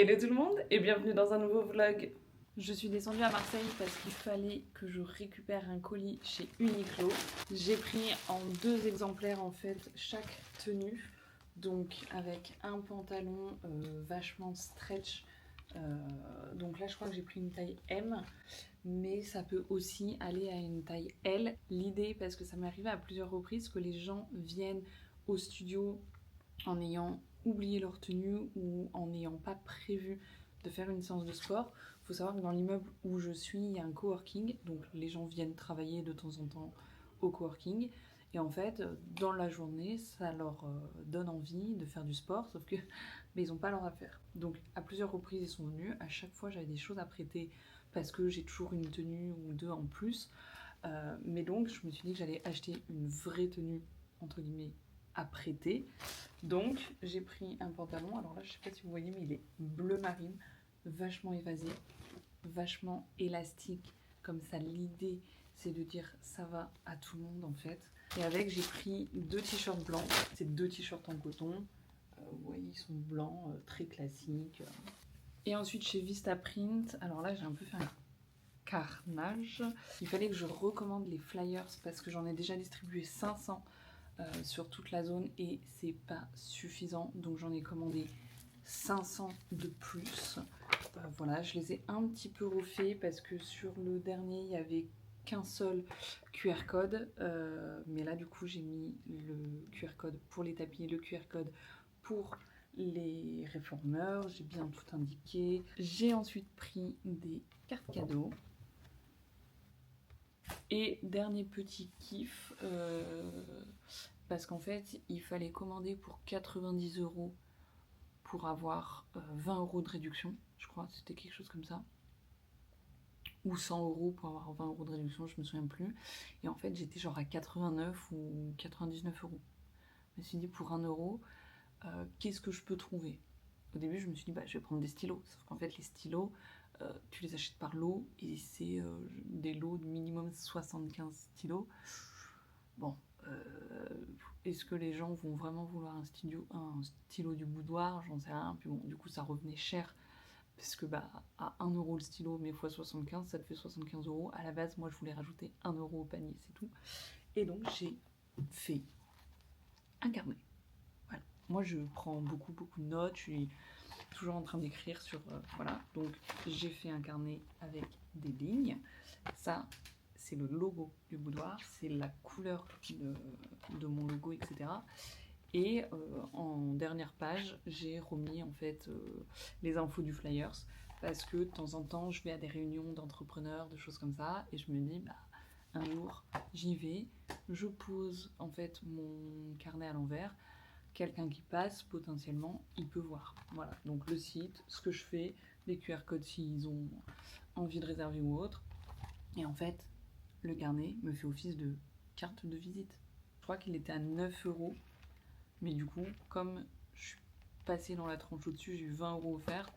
Hello tout le monde et bienvenue dans un nouveau vlog. Je suis descendue à Marseille parce qu'il fallait que je récupère un colis chez Uniqlo. J'ai pris en 2 exemplaires en fait chaque tenue. Donc avec un pantalon vachement stretch. Donc là je crois que j'ai pris une taille M. Mais ça peut aussi aller à une taille L. L'idée, parce que ça m'est arrivé à plusieurs reprises, que les gens viennent au studio en ayant oublié leur tenue ou en n'ayant pas prévu de faire une séance de sport. Il faut savoir que dans l'immeuble où je suis, il y a un coworking, donc les gens viennent travailler de temps en temps au coworking. Et en fait, dans la journée, ça leur donne envie de faire du sport, sauf que mais ils n'ont pas leur affaire. Donc à plusieurs reprises, ils sont venus. À chaque fois, j'avais des choses à prêter parce que j'ai toujours une tenue ou deux en plus. Mais donc, je me suis dit que j'allais acheter une vraie tenue, entre guillemets, à prêter. Donc j'ai pris un pantalon, alors là je sais pas si vous voyez mais il est bleu marine, vachement évasé, vachement élastique, comme ça l'idée c'est de dire ça va à tout le monde en fait. Et avec j'ai pris 2 t-shirts blancs, c'est 2 t-shirts en coton, vous voyez ils sont blancs, très classiques. Et ensuite chez Vistaprint, alors là j'ai un peu fait un carnage, il fallait que je recommande les flyers parce que j'en ai déjà distribué 500 sur toute la zone et c'est pas suffisant, donc j'en ai commandé 500 de plus. Voilà, je les ai un petit peu refaits parce que sur le dernier il y avait qu'un seul QR code, mais là du coup j'ai mis le QR code pour les tapis, le QR code pour les réformeurs, j'ai bien tout indiqué. J'ai ensuite pris des cartes cadeaux. Et dernier petit kiff, parce qu'en fait il fallait commander pour 90 € pour avoir 20 € de réduction, je crois, c'était quelque chose comme ça. Ou 100 € pour avoir 20 € de réduction, je me souviens plus. Et en fait j'étais genre à 89 ou 99 €. Je me suis dit pour 1 €, qu'est-ce que je peux trouver? Au début je me suis dit bah je vais prendre des stylos, sauf qu'en fait les stylos, tu les achètes par lot et c'est des lots de minimum 75 stylos. Bon, est-ce que les gens vont vraiment vouloir un stylo du boudoir? J'en sais rien. Puis bon, du coup, ça revenait cher. Parce que bah, à 1 € le stylo, mais x 75, ça te fait 75 €. À la base, moi, je voulais rajouter 1 € au panier, c'est tout. Et donc, j'ai fait un carnet. Voilà. Moi, je prends beaucoup de notes. Je suis toujours en train d'écrire sur... voilà. Donc, j'ai fait un carnet avec des lignes. Ça, c'est le logo du boudoir, c'est la couleur de mon logo, etc. Et en dernière page, j'ai remis en fait les infos du flyers parce que de temps en temps, je vais à des réunions d'entrepreneurs, de choses comme ça, et je me dis, bah, un jour, j'y vais, je pose en fait mon carnet à l'envers, quelqu'un qui passe, potentiellement, il peut voir. Voilà, donc le site, ce que je fais, les QR codes s'ils ont envie de réserver ou autre. Et en fait, le carnet me fait office de carte de visite. Je crois qu'il était à 9 €. Mais du coup, comme je suis passée dans la tranche au-dessus, j'ai eu 20 € offerts.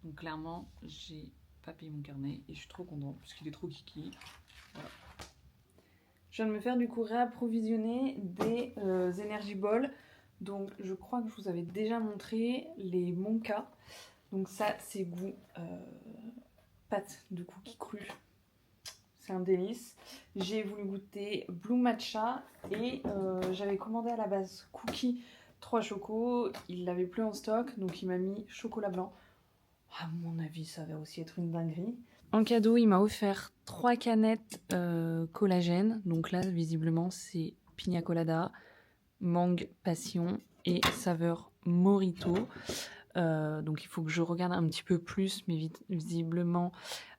Donc clairement, j'ai pas payé mon carnet et je suis trop contente parce qu'il est trop kiki. Voilà. Je viens de me faire du coup réapprovisionner des Energy Balls. Donc je crois que je vous avais déjà montré les Monka. Donc ça, c'est goût pâte de cookies crus. C'est un délice. J'ai voulu goûter Blue Matcha et j'avais commandé à la base cookie 3 chocos. Il l'avait plus en stock, donc il m'a mis chocolat blanc. À mon avis, ça va aussi être une dinguerie. En cadeau, il m'a offert 3 canettes collagène. Donc là, visiblement, c'est pina colada, mangue passion et saveur mojito. Donc il faut que je regarde un petit peu plus, mais visiblement...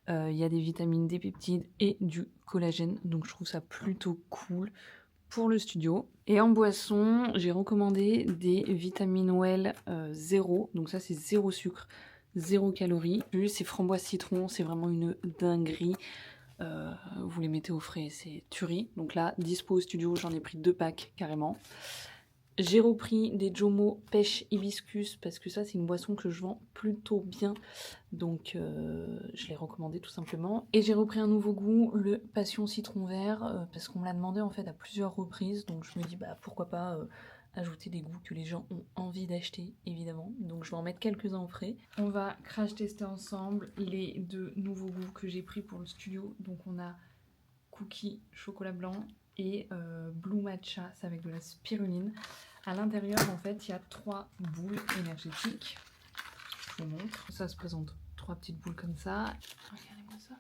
il y a des vitamines, des peptides et du collagène. Donc je trouve ça plutôt cool pour le studio. Et en boisson, j'ai recommandé des vitamines Well 0. Donc ça c'est 0 sucre, 0 calories. C'est framboise citron, c'est vraiment une dinguerie. Vous les mettez au frais, c'est tuerie. Donc là, dispo au studio, j'en ai pris 2 packs carrément. J'ai repris des Jomo pêche hibiscus parce que ça c'est une boisson que je vends plutôt bien, donc je l'ai recommandé tout simplement. Et j'ai repris un nouveau goût, le passion citron vert, parce qu'on me l'a demandé en fait à plusieurs reprises, donc je me dis bah pourquoi pas ajouter des goûts que les gens ont envie d'acheter, évidemment. Donc je vais en mettre quelques-uns au frais. On va crash tester ensemble les 2 nouveaux goûts que j'ai pris pour le studio. Donc on a cookie chocolat blanc et blue matcha, c'est avec de la spiruline. À l'intérieur, en fait, il y a 3 boules énergétiques. Je vous montre. Ça se présente 3 petites boules comme ça. Regardez-moi ça,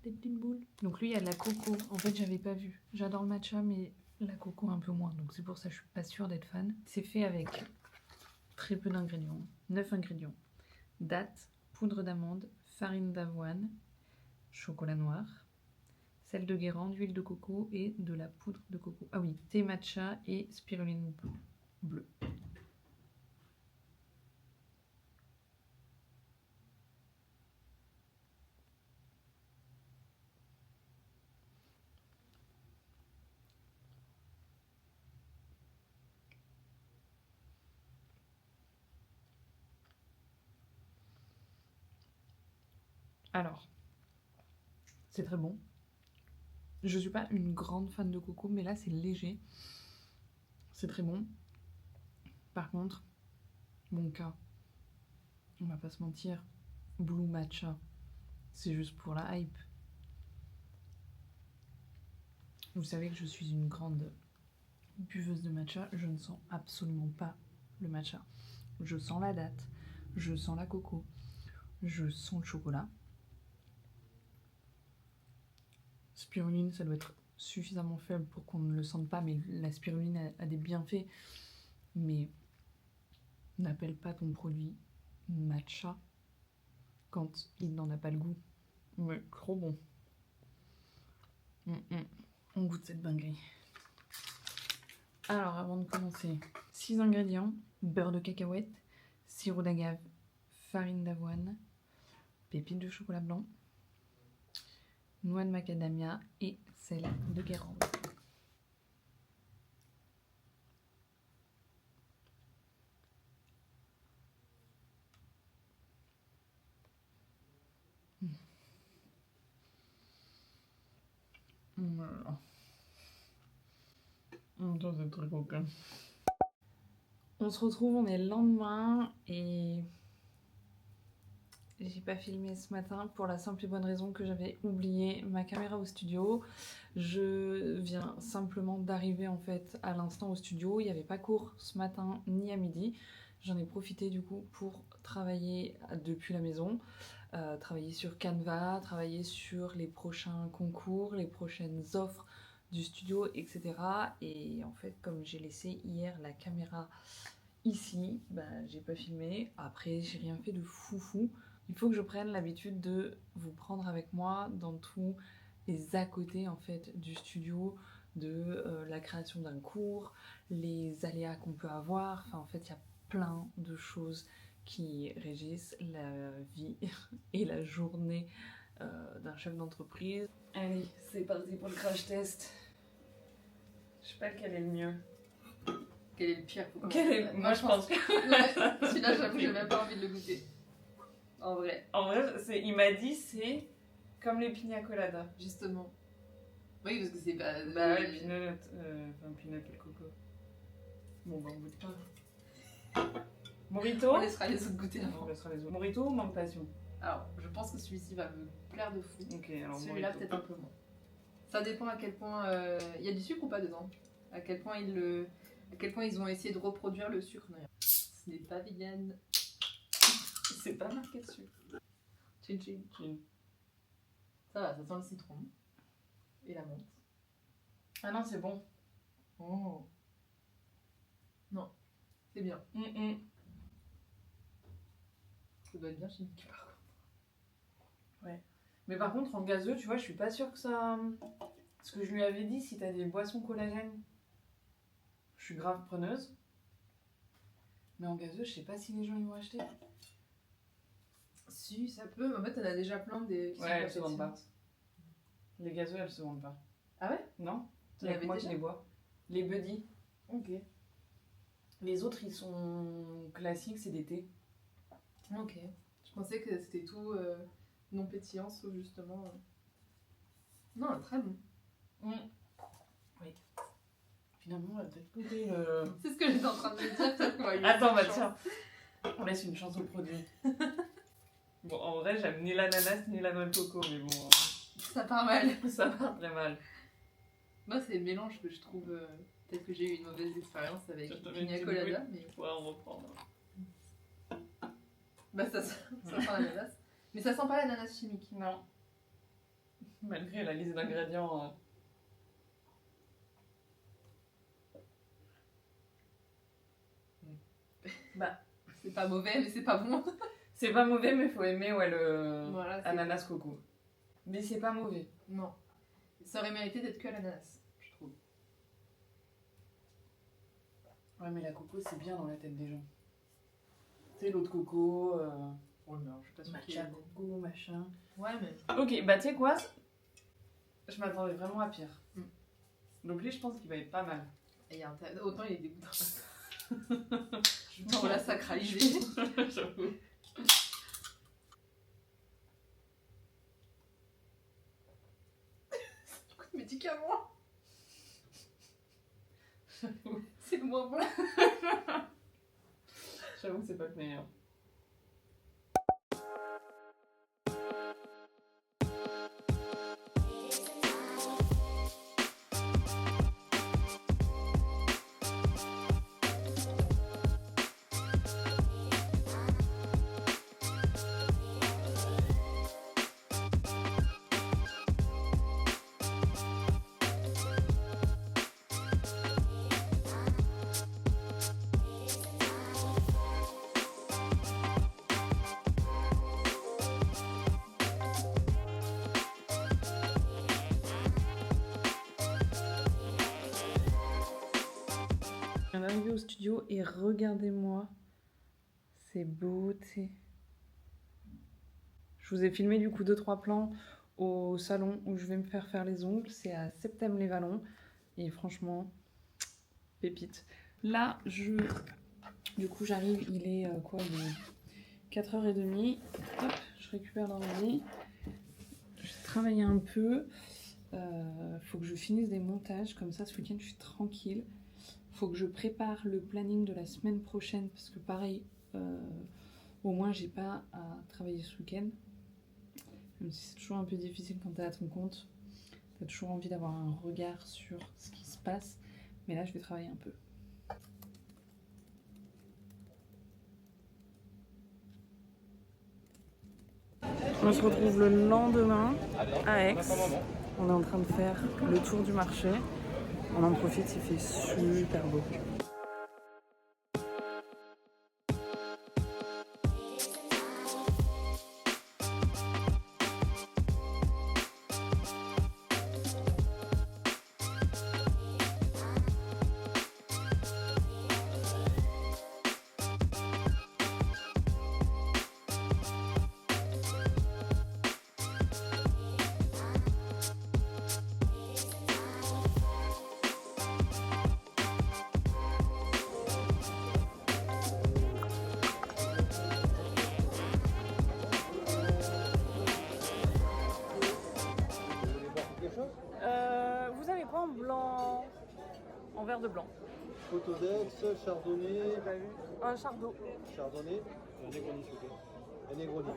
des petites boules. Donc lui, il y a de la coco. En fait, j'avais pas vu. J'adore le matcha, mais la coco un peu moins. Donc c'est pour ça que je suis pas sûre d'être fan. C'est fait avec très peu d'ingrédients. 9 ingrédients. Dattes, poudre d'amande, farine d'avoine, chocolat noir, sel de Guérande, huile de coco et de la poudre de coco. Ah oui, thé matcha et spiruline bleue. Alors, c'est très bon. Je suis pas une grande fan de coco, mais là c'est léger. C'est très bon. Par contre, mon cas, on va pas se mentir, blue matcha, c'est juste pour la hype. Vous savez que je suis une grande buveuse de matcha, je ne sens absolument pas le matcha. Je sens la date, je sens la coco, je sens le chocolat. Spiruline, ça doit être suffisamment faible pour qu'on ne le sente pas, mais la spiruline a des bienfaits. Mais n'appelle pas ton produit matcha quand il n'en a pas le goût. Mais trop bon. On goûte cette dinguerie. Alors, avant de commencer, 6 ingrédients: beurre de cacahuète, sirop d'agave, farine d'avoine, pépites de chocolat blanc, noix de macadamia et sel de Guérande. Ça, c'est très coquin. On se retrouve, on est le lendemain et j'ai pas filmé ce matin pour la simple et bonne raison que j'avais oublié ma caméra au studio. Je viens simplement d'arriver en fait à l'instant au studio. Il n'y avait pas cours ce matin ni à midi. J'en ai profité du coup pour travailler depuis la maison, travailler sur Canva, travailler sur les prochains concours, les prochaines offres du studio, etc. Et en fait, comme j'ai laissé hier la caméra ici, bah, j'ai pas filmé. Après, j'ai rien fait de foufou. Il faut que je prenne l'habitude de vous prendre avec moi dans tous les à côté en fait du studio, de la création d'un cours, les aléas qu'on peut avoir. Enfin, en fait, il y a plein de choses qui régissent la vie et la journée d'un chef d'entreprise. Allez, c'est parti pour le crash test. Je sais pas lequel est le mieux. Quel est le pire? Moi, je pense que... Ouais, celui-là, j'avoue, j'ai même pas envie de le goûter. En vrai. En vrai, il m'a dit c'est comme les pina coladas. Justement. Oui, parce que c'est pas... Bah ouais, peanut, peanut et coco. Bon, bah on goûte pas. Morito. On laissera les autres goûter avant. On laissera les autres. Morito ou mangue passion? Alors, je pense que celui-ci va me plaire de fou. Ok, alors celui-là, peut-être un peu moins. Ça dépend à quel point... Il y a du sucre ou pas dedans? À quel point ils ont essayé de reproduire le sucre. Non, ce n'est pas vegan. C'est pas marqué dessus. Chin chin. Chin. Ça va, ça sent le citron. Et la menthe. Ah non, c'est bon. Oh. Non, c'est bien. Ça doit être bien chimique par contre. Ouais. Mais par contre, en gazeux, tu vois, je suis pas sûre que ça... Ce que je lui avais dit, si t'as des boissons collagène, je suis grave preneuse. Mais en gazeux, je sais pas si les gens ils vont acheter. Si, ça peut. En fait, t'en as déjà plein des... Ouais, elles se vendent pas. Les gazeux, elles se vendent pas. Ah ouais? Non? Tu C'est l'avais moi déjà? qui les bois. Les buddies. Ok. Les autres, ils sont classiques, c'est des thés. Ok. Je pensais que c'était tout non pétillant, sauf justement... Non, très bon. Oui. Finalement, on va peut-être goûter le... C'est ce que j'étais en train de me dire, peut-être qu'on va lui Attends, laisser bah une chance. tiens, on laisse une chance au produit. Bon, en vrai, j'aime ni l'ananas ni la noix de coco, mais bon, Ça part mal. ça part très mal. Moi, c'est le mélange que je trouve. Peut-être que j'ai eu une mauvaise expérience avec Je te mets Pina une Colada, petite mais. Ouais, on reprend. Bah, ça sent l'ananas. Mais ça sent pas l'ananas chimique. Non. Malgré la liste d'ingrédients. Bah, C'est pas mauvais, mais c'est pas bon. c'est pas mauvais, mais faut aimer ouais, le Voilà, c'est- ananas coco. Mais c'est pas mauvais. Non. Ça aurait mérité d'être que à l'ananas, je trouve. Ouais, mais la coco, c'est bien dans la tête des gens. Tu sais, l'eau de coco, Oh non, je suis pas sûre qu'il y matcha ait- coco, machin. Ouais, mais. Ok, bah tu sais quoi, je m'attendais vraiment à pire. Mm. Donc lui, je pense qu'il va être pas mal. Et il y a autant il est dégoûtant. On l'a sacralisé. J'avoue. Beaucoup de médicaments. C'est le moins bon. J'avoue que c'est pas le meilleur. Je viens d'arriver au studio et regardez-moi ces beautés. Je vous ai filmé du coup 2-3 plans au salon où je vais me faire les ongles. C'est à Septem-les-Vallons. Et franchement, pépite. Là, du coup, j'arrive, il est quoi, il est 4h30. Hop, je récupère l'ordi. Je vais travailler un peu. Faut que je finisse des montages. Comme ça, ce week-end, je suis tranquille. Faut que je prépare le planning de la semaine prochaine. Parce que pareil, au moins, j'ai pas à travailler ce week-end. Même si c'est toujours un peu difficile quand t'es à ton compte. T'as toujours envie d'avoir un regard sur ce qui se passe. Mais là, je vais travailler un peu. On se retrouve le lendemain à Aix. On est en train de faire le tour du marché. On en profite, il fait super beau. Vous avez quoi en blanc? En verre de blanc. Photodex, chardonnay, Un chardot. chardonnay, un Negroni s'il vous plaît. Un Negroni.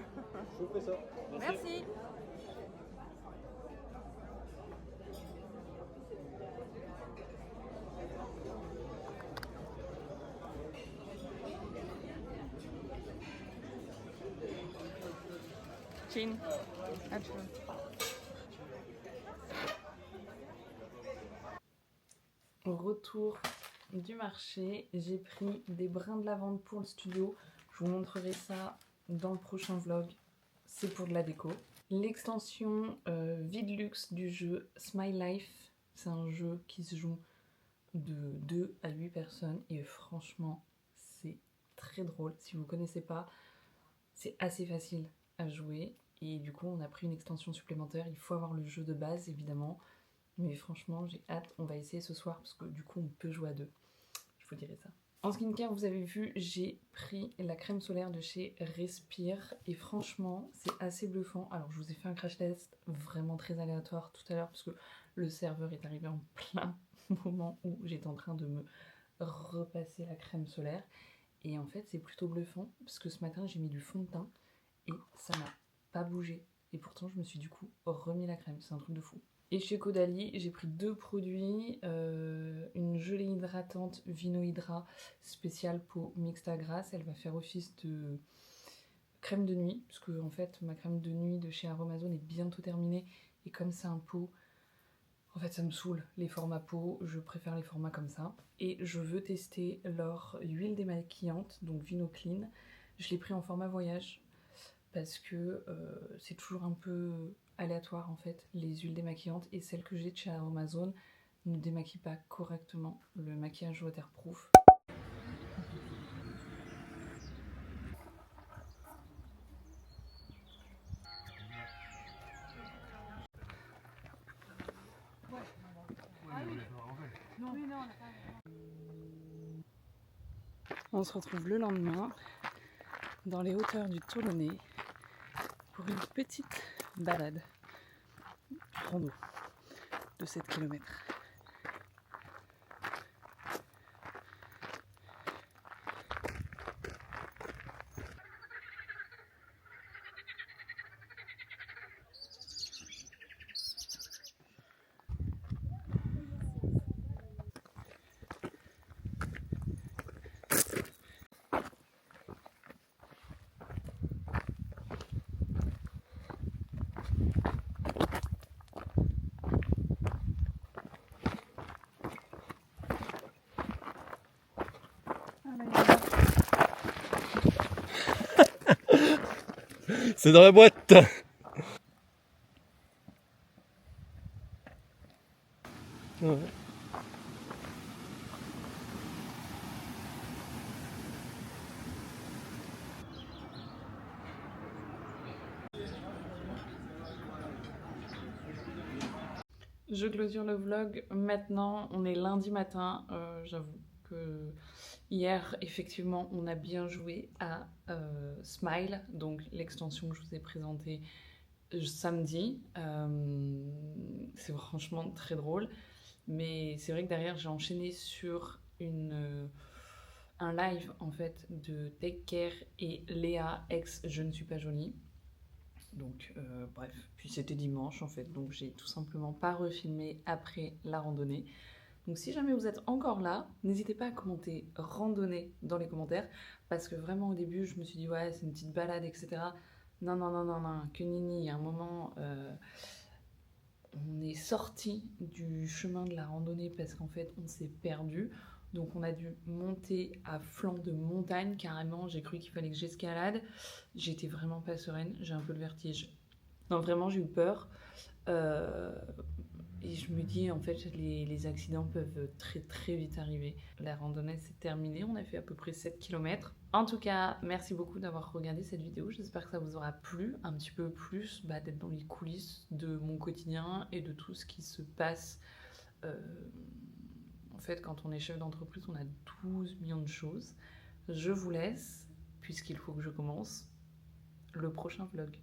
Je vous fais ça. Merci. Chin. Au retour du marché, j'ai pris des brins de lavande pour le studio. Je vous montrerai ça dans le prochain vlog. C'est pour de la déco. L'extension Vide Luxe du jeu Smile Life. C'est un jeu qui se joue de 2 à 8 personnes et franchement, c'est très drôle. Si vous ne connaissez pas, c'est assez facile à jouer. Et du coup, on a pris une extension supplémentaire. Il faut avoir le jeu de base, évidemment. Mais franchement, j'ai hâte. On va essayer ce soir parce que du coup, on peut jouer à 2. Je vous dirai ça. En skincare, vous avez vu, j'ai pris la crème solaire de chez Respire. Et franchement, c'est assez bluffant. Alors, je vous ai fait un crash test vraiment très aléatoire tout à l'heure parce que le serveur est arrivé en plein moment où j'étais en train de me repasser la crème solaire. Et en fait, c'est plutôt bluffant parce que ce matin, j'ai mis du fond de teint et ça n'a pas bougé. Et pourtant, je me suis du coup remis la crème. C'est un truc de fou. Et chez Caudalie, j'ai pris 2 produits. Une gelée hydratante Vino Hydra spéciale peau mixta grasse. Elle va faire office de crème de nuit. Parce que en fait, ma crème de nuit de chez Aromazone est bientôt terminée. Et comme c'est un pot... En fait, ça me saoule, les formats peau, je préfère les formats comme ça. Et je veux tester leur huile démaquillante, donc Vino Clean. Je l'ai pris en format voyage, parce que c'est toujours un peu aléatoire en fait, les huiles démaquillantes. Et celles que j'ai de chez Aromazone ne démaquillent pas correctement le maquillage waterproof. On se retrouve le lendemain dans les hauteurs du Toulonnais pour une petite balade rando de 7 km. C'est dans la boîte. Ouais. Je clôture le vlog maintenant, on est lundi matin, j'avoue que hier effectivement on a bien joué à Smile, donc l'extension que je vous ai présentée samedi. C'est franchement très drôle, mais c'est vrai que derrière j'ai enchaîné sur un live en fait de Take Care et Léa ex Je ne suis pas jolie. Donc bref, puis c'était dimanche en fait, donc j'ai tout simplement pas refilmé après la randonnée. Donc si jamais vous êtes encore là, n'hésitez pas à commenter randonnée dans les commentaires, parce que vraiment au début je me suis dit ouais c'est une petite balade etc. Non non non non non, que nini, il y a un moment on est sorti du chemin de la randonnée parce qu'en fait on s'est perdu. Donc on a dû monter à flanc de montagne carrément, j'ai cru qu'il fallait que j'escalade. J'étais vraiment pas sereine, j'ai un peu le vertige. Non vraiment j'ai eu peur. Et je me dis en fait les accidents peuvent très très vite arriver. La randonnée s'est terminée, on a fait à peu près 7 km. En tout cas, merci beaucoup d'avoir regardé cette vidéo. J'espère que ça vous aura plu un petit peu plus, d'être dans les coulisses de mon quotidien et de tout ce qui se passe. En fait, quand on est chef d'entreprise, on a 12 millions de choses. Je vous laisse, puisqu'il faut que je commence le prochain vlog.